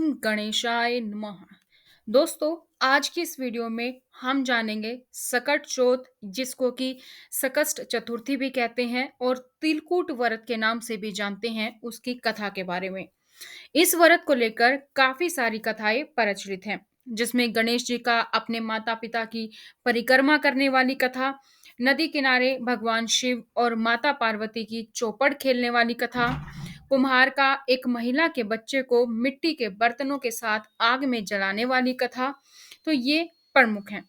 ओम गणेशाय नमः। दोस्तों, आज की इस वीडियो में हम जानेंगे सकट चौथ, जिसको कि सकस्त चतुर्थी भी कहते हैं और तिलकूट व्रत के नाम से भी जानते हैं, उसकी कथा के बारे में। इस व्रत को लेकर काफी सारी कथाएं प्रचलित हैं, जिसमें गणेश जी का अपने माता पिता की परिक्रमा करने वाली कथा, नदी किनारे भगवान शिव और माता पार्वती की चौपड़ खेलने वाली कथा, कुम्हार का एक महिला के बच्चे को मिट्टी के बर्तनों के साथ आग में जलाने वाली कथा, तो ये प्रमुख हैं।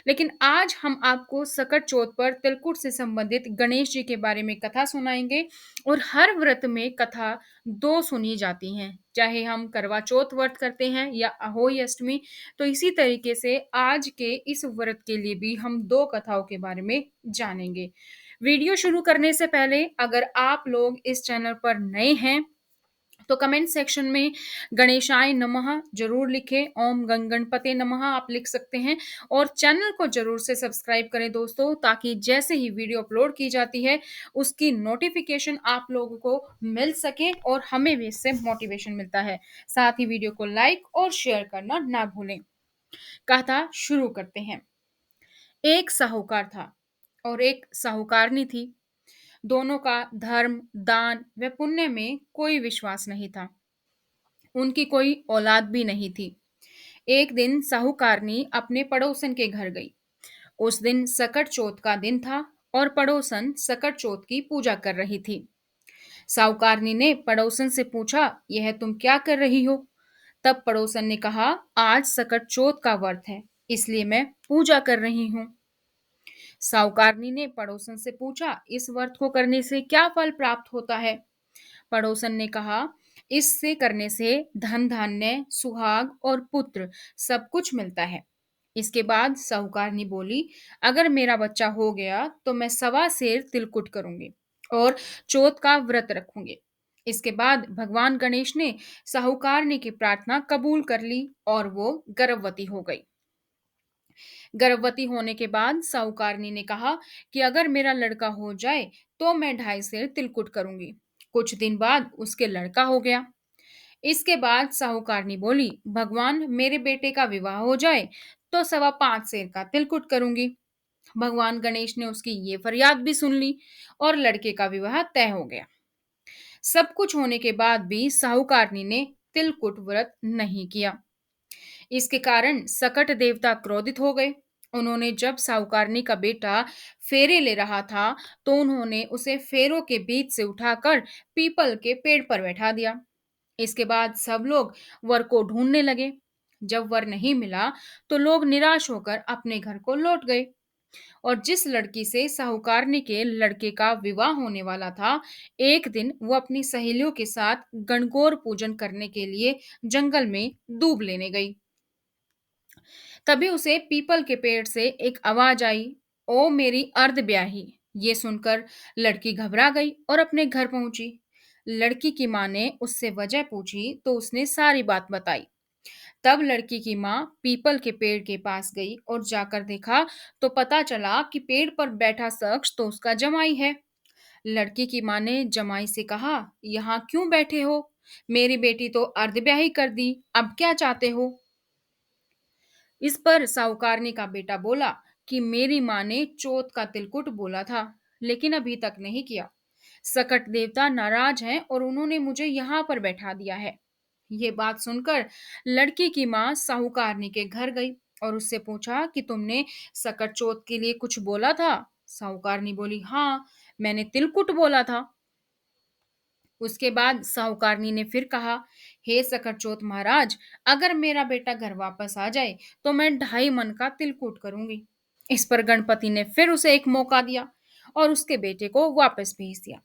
लेकिन आज हम आपको सकट चौथ पर तिलकुट से संबंधित गणेश जी के बारे में कथा सुनाएंगे। और हर व्रत में कथा दो सुनी जाती हैं, चाहे हम करवा चौथ व्रत करते हैं या अहोई अष्टमी। तो इसी तरीके से आज के इस व्रत के लिए भी हम दो कथाओं के बारे में जानेंगे। वीडियो शुरू करने से पहले अगर आप लोग इस चैनल पर नए हैं तो कमेंट सेक्शन में गणेशाय नमः जरूर लिखें। ओम गणपते नमः आप लिख सकते हैं। और चैनल को जरूर से सब्सक्राइब करें दोस्तों, ताकि जैसे ही वीडियो अपलोड की जाती है उसकी नोटिफिकेशन आप लोगों को मिल सके और हमें भी इससे मोटिवेशन मिलता है। साथ ही वीडियो को लाइक और शेयर करना ना भूलें। कथा शुरू करते हैं। एक साहूकार था और एक साहूकारनी थी। दोनों का धर्म, दान व पुण्य में कोई विश्वास नहीं था। उनकी कोई औलाद भी नहीं थी। एक दिन साहूकारनी अपने पड़ोसन के घर गई। उस दिन सकट चौथ का दिन था और पड़ोसन सकट चौथ की पूजा कर रही थी। साहूकारनी ने पड़ोसन से पूछा, यह तुम क्या कर रही हो? तब पड़ोसन ने कहा, आज सकट चौथ का व्रत है, इसलिए मैं पूजा कर रही हूँ। साहूकारनी ने पड़ोसन से पूछा, इस व्रत को करने से क्या फल प्राप्त होता है? पड़ोसन ने कहा, इससे करने से धन धान्य, सुहाग और पुत्र सब कुछ मिलता है। इसके बाद साहूकारनी बोली, अगर मेरा बच्चा हो गया तो मैं 1.25 सेर तिलकुट करूंगी और चौथ का व्रत रखूंगी। इसके बाद भगवान गणेश ने साहूकारनी की प्रार्थना कबूल कर ली और वो गर्भवती हो गई। गर्भवती होने के बाद साहूकारनी ने कहा कि अगर मेरा लड़का हो जाए तो मैं 2.5 सेर तिलकुट करूंगी। कुछ दिन बाद उसके लड़का हो गया। इसके बाद साहूकारनी बोली, भगवान मेरे बेटे का विवाह हो जाए तो 5.25 सेर का तिलकुट करूंगी। भगवान गणेश ने उसकी ये फरियाद भी सुन ली और लड़के का विवाह तय हो गया। सब कुछ होने के बाद भी साहूकारनी ने तिलकुट व्रत नहीं किया। इसके कारण सकट देवता क्रोधित हो गए। उन्होंने जब साहूकारनी का बेटा फेरे ले रहा था तो उन्होंने उसे फेरों के बीच से उठाकर पीपल के पेड़ पर बैठा दिया। इसके बाद सब लोग वर को ढूंढने लगे। जब वर नहीं मिला तो लोग निराश होकर अपने घर को लौट गए। और जिस लड़की से साहूकारनी के लड़के का विवाह होने वाला था, एक दिन वो अपनी सहेलियों के साथ गणगौर पूजन करने के लिए जंगल में दूब लेने गई। तभी उसे पीपल के पेड़ से एक आवाज आई, ओ मेरी अर्ध ब्याही। ये सुनकर लड़की घबरा गई और अपने घर पहुंची। लड़की की माँ ने उससे वजह पूछी तो उसने सारी बात बताई। तब लड़की की माँ पीपल के पेड़ के पास गई और जाकर देखा तो पता चला कि पेड़ पर बैठा शख्स तो उसका जमाई है। लड़की की माँ ने जमाई से कहा, यहाँ क्यों बैठे हो? मेरी बेटी तो अर्धब्याही कर दी, अब क्या चाहते हो? इस पर साहूकारनी का बेटा बोला कि मेरी माँ ने चौथ का तिलकुट बोला था, लेकिन अभी तक नहीं किया। सकट देवता नाराज हैं और उन्होंने मुझे यहाँ पर बैठा दिया है। ये बात सुनकर लड़की की माँ साहूकारनी के घर गई और उससे पूछा कि तुमने सकट चौथ के लिए कुछ बोला था? साहूकारनी बोली, हाँ, मैंने तिलकुट बोला था। उसके बाद साहूकारनी ने फिर कहा, हे सकरचोत महाराज, अगर मेरा बेटा घर वापस आ जाए तो मैं 2.5 मन का तिलकूट करूंगी। इस पर गणपति ने फिर उसे एक मौका दिया और उसके बेटे को वापस भेज दिया।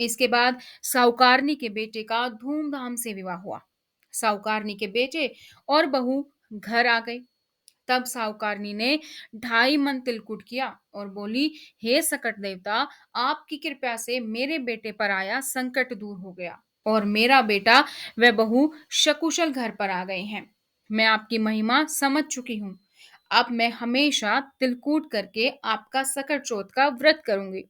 इसके बाद साहूकारनी के बेटे का धूमधाम से विवाह हुआ। साहूकारनी के बेटे और बहू घर आ गए। तब साहूकारनी ने 2.5 मन तिलकुट किया और बोली, हे सकट देवता, आपकी कृपा से मेरे बेटे पर आया संकट दूर हो गया और मेरा बेटा व बहू सकुशल घर पर आ गए हैं। मैं आपकी महिमा समझ चुकी हूँ। अब मैं हमेशा तिलकूट करके आपका सकट चौथ का व्रत करूंगी।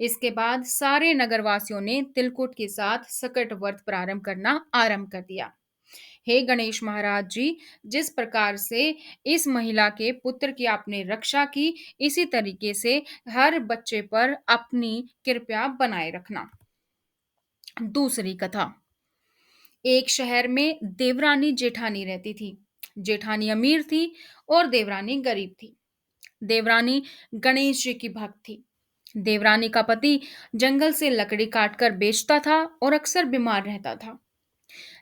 इसके बाद सारे नगरवासियों ने तिलकुट के साथ सकट व्रत प्रारंभ करना आरंभ कर दिया। हे गणेश महाराज जी, जिस प्रकार से इस महिला के पुत्र की आपने रक्षा की, इसी तरीके से हर बच्चे पर अपनी कृपा बनाए रखना। दूसरी कथा। एक शहर में देवरानी जेठानी रहती थी। जेठानी अमीर थी और देवरानी गरीब थी। देवरानी गणेश जी की भक्त थी। देवरानी का पति जंगल से लकड़ी काटकर बेचता था और अक्सर बीमार रहता था।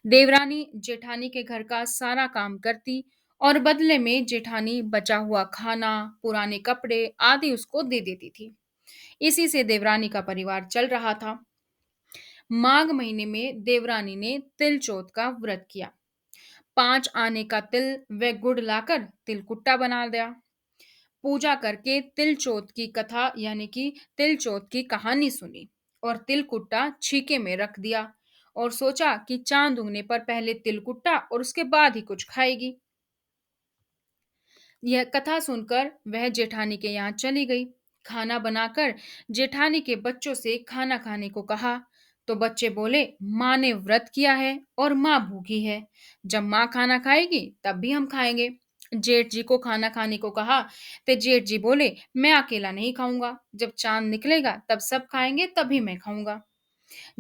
देवरानी जेठानी के घर का सारा काम करती और बदले में जेठानी बचा हुआ खाना, पुराने कपड़े आदि उसको दे देती थी। इसी से देवरानी का परिवार चल रहा था। माघ महीने में देवरानी ने तिल चौथ का व्रत किया। 5 आने का तिल व गुड़ लाकर तिलकुट्टा बना दिया। पूजा करके तिल चौथ की कथा यानी कि तिल चौथ की कहानी सुनी और तिलकुट्टा छीके में रख दिया और सोचा कि चांद उगने पर पहले तिलकुट्टा और उसके बाद ही कुछ खाएगी। यह कथा सुनकर वह जेठानी के यहाँ चली गई। खाना बनाकर जेठानी के बच्चों से खाना खाने को कहा तो बच्चे बोले, माँ ने व्रत किया है और माँ भूखी है। जब माँ खाना खाएगी तब भी हम खाएंगे। जेठ जी को खाना खाने को कहा तो जेठ जी बोले, मैं अकेला नहीं खाऊंगा, जब चांद निकलेगा तब सब खाएंगे तभी मैं खाऊंगा।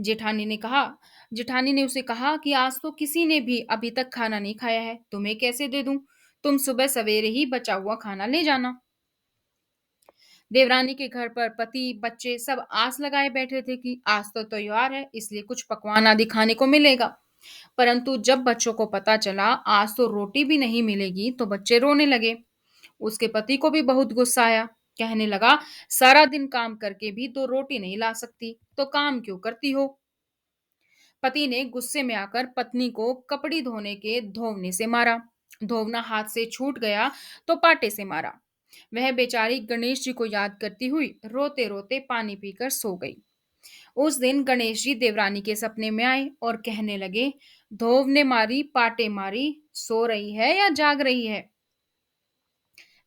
जेठानी ने कहा जेठानी ने उसे कहा कि आज तो किसी ने भी अभी तक खाना नहीं खाया है, तुम्हें कैसे दे दूं? तुम सुबह सवेरे ही बचा हुआ खाना ले जाना। देवरानी के घर पर पति बच्चे सब आस लगाए बैठे थे कि आज तो त्योहार है, इसलिए कुछ पकवान आदि खाने को मिलेगा। परंतु जब बच्चों को पता चला आज तो रोटी भी नहीं मिलेगी तो बच्चे रोने लगे। उसके पति को भी बहुत गुस्सा आया। कहने लगा, सारा दिन काम करके भी तो रोटी नहीं ला सकती तो काम क्यों करती हो? पति ने गुस्से में आकर पत्नी को कपड़ी धोने के धोवने से मारा। धोवना हाथ से छूट गया तो पाटे से मारा। वह बेचारी गणेश जी को याद करती हुई रोते रोते पानी पीकर सो गई। उस दिन गणेश जी देवरानी के सपने में आए और कहने लगे, धोव ने मारी पाटे मारी, सो रही है या जाग रही है?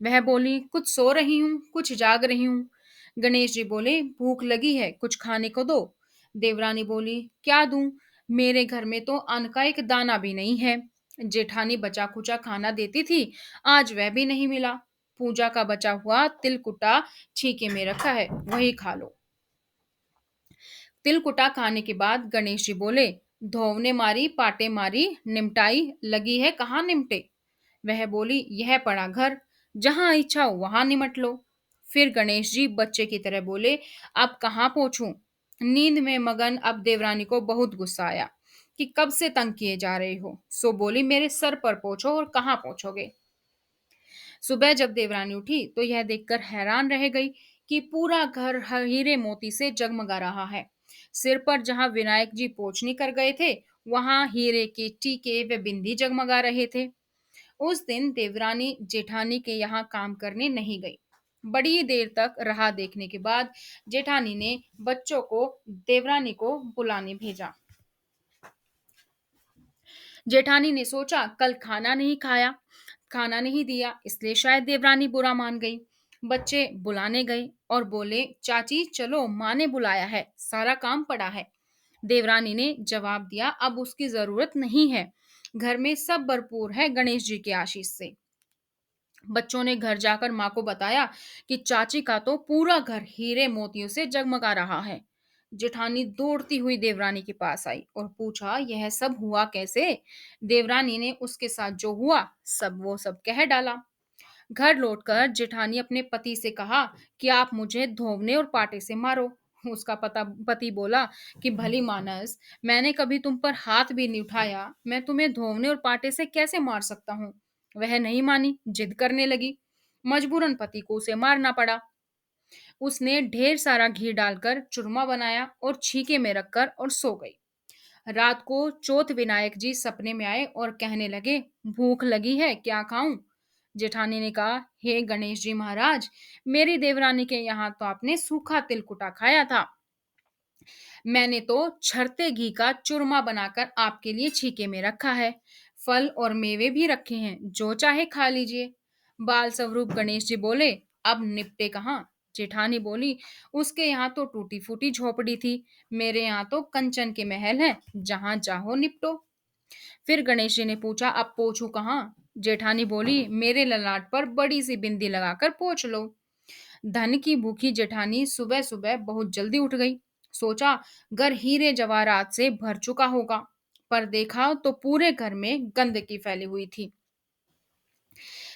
वह बोली, कुछ सो रही हूँ कुछ जाग रही हूँ। गणेश जी बोले, भूख लगी है, कुछ खाने को दो। देवरानी बोली, क्या दूं? मेरे घर में तो अन्न का एक दाना भी नहीं है। जेठानी बचा खुचा खाना देती थी, आज वह भी नहीं मिला। पूजा का बचा हुआ तिलकुटा छीके में रखा है, वही खा लो। तिलकुटा खाने के बाद गणेश जी बोले, धोवने मारी पाटे मारी, निमटाई लगी है कहाँ निमटे? वह बोली, यह पड़ा घर, जहां इच्छा हो वहां निमट लो। फिर गणेश जी बच्चे की तरह बोले, अब कहाँ पहुंचूं? नींद में मगन अब देवरानी को बहुत गुस्सा आया कि कब से तंग किए जा रहे हो। सो बोली, मेरे सर पर पहुंचो और कहाँ पहुंचोगे? सुबह जब देवरानी उठी तो यह देखकर हैरान रह गई कि पूरा घर हीरे मोती से जगमगा रहा है। सिर पर जहां विनायक जी पोछनी कर गए थे, वहां हीरे के टीके व बिंदी जगमगा रहे थे। उस दिन देवरानी जेठानी के यहाँ काम करने नहीं गई। बड़ी देर तक राह देखने के बाद जेठानी ने बच्चों को देवरानी को बुलाने भेजा। जेठानी ने सोचा, कल खाना नहीं दिया, इसलिए शायद देवरानी बुरा मान गई। बच्चे बुलाने गए और बोले, चाची चलो, माँ ने बुलाया है, सारा काम पड़ा है। देवरानी ने जवाब दिया, अब उसकी जरूरत नहीं है, घर में सब भरपूर है गणेश जी के आशीष से। बच्चों ने घर जाकर माँ को बताया कि चाची का तो पूरा घर हीरे मोतियों से जगमगा रहा है। जेठानी दौड़ती हुई देवरानी के पास आई और पूछा, यह सब हुआ कैसे? देवरानी ने उसके साथ जो हुआ सब कह डाला। घर लौटकर जेठानी अपने पति से कहा कि आप मुझे धोवने और पाटे से मारो। उसका पति बोला कि भली मानस, मैंने कभी तुम पर हाथ भी नहीं उठाया, मैं तुम्हें धोवने और पाटे से कैसे मार सकता हूँ? वह नहीं मानी, जिद करने लगी। मजबूरन पति को उसे मारना पड़ा। उसने ढेर सारा घी डालकर चूरमा बनाया और छीके में रखकर और सो गई। रात को चौथ विनायक जी सपने में आए और कहने लगे, भूख लगी है, क्या खाऊं? जेठानी ने कहा, हे गणेश जी महाराज, मेरी देवरानी के यहाँ तो आपने सूखा तिलकुटा खाया था। मैंने तो छरते घी का चूरमा बनाकर आपके लिए छीके में रखा है। फल और मेवे भी रखे हैं, जो चाहे खा लीजिए। बाल स्वरूप गणेश जी बोले, अब निपटे कहाँ? जेठानी बोली, उसके यहाँ तो टूटी फूटी झोपड़ी थी, मेरे यहाँ तो कंचन के महल हैं, जहां चाहो निपटो। फिर गणेश जी ने पूछा, अब पोंछूं कहाँ? जेठानी बोली, मेरे ललाट पर बड़ी सी बिंदी लगाकर पोंछ लो। धन की भूखी जेठानी सुबह सुबह बहुत जल्दी उठ गई। सोचा, घर हीरे जवाहरात से भर चुका होगा। पर देखा तो पूरे घर में गंदगी फैली हुई थी।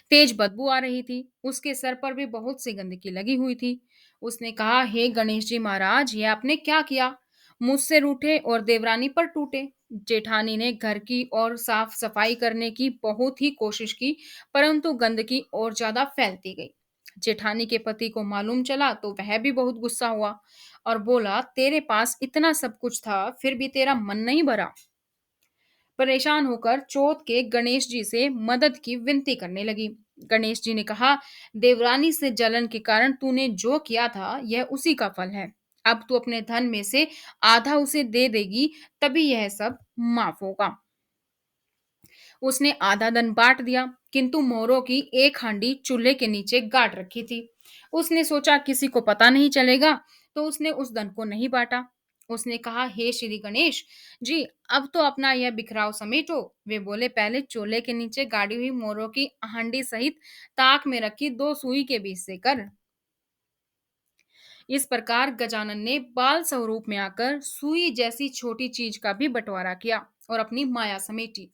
तेज बदबू आ रही थी। उसके सर पर भी बहुत सी गंदगी लगी हुई थी। उसने कहा, हे गणेश जी महाराज, ये आपने क्या किया? मुझसे रूठे और देवरानी पर टूटे। जेठानी ने घर की और साफ सफाई करने की बहुत ही कोशिश की, परंतु गंदगी और ज्यादा फैलती गई। जेठानी के पति को मालूम चला तो वह भी बहुत गुस्सा हुआ और बोला, तेरे पास इतना सब कुछ था, फिर भी तेरा मन नहीं भरा। परेशान होकर चौथ के गणेश जी से मदद की विनती करने लगी। गणेश जी ने कहा, देवरानी से जलन के कारण तूने जो किया था, यह उसी का फल है। अब तू अपने धन में से आधा उसे दे देगी, तभी यह सब माफ होगा। उसने आधा धन बांट दिया, किंतु मोरों की एक हांडी चूल्हे के नीचे गाड़ रखी थी। उसने सोचा, किसी को पता नहीं चलेगा, तो उसने उस धन को नहीं बांटा। उसने कहा, हे श्री गणेश जी, अब तो अपना यह बिखराव समेटो। वे बोले, पहले चूल्हे के नीचे गाड़ी हुई मोरों की हांडी सहित ताक में रखी दो सुई के बीच से कर। इस प्रकार गजानन ने बाल स्वरूप में आकर सुई जैसी छोटी चीज का भी बंटवारा किया और अपनी माया समेटी।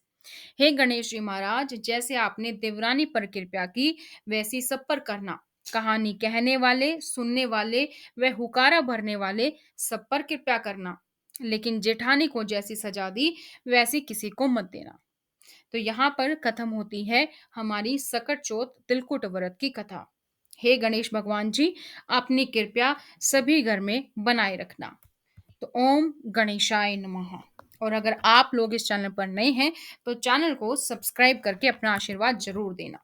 हे गणेश जी महाराज, जैसे आपने देवरानी पर कृपया की, वैसी सब पर करना। कहानी कहने वाले, सुनने वाले व हुकारा भरने वाले सब पर कृपया करना। लेकिन जेठानी को जैसी सजा दी, वैसी किसी को मत देना। तो यहाँ पर खत्म होती है हमारी सकट चौथ तिलकुट व्रत की कथा। हे गणेश भगवान जी, अपनी कृपया सभी घर में बनाए रखना। तो ओम गणेशाय नमः। और अगर आप लोग इस चैनल पर नए हैं तो चैनल को सब्सक्राइब करके अपना आशीर्वाद जरूर देना।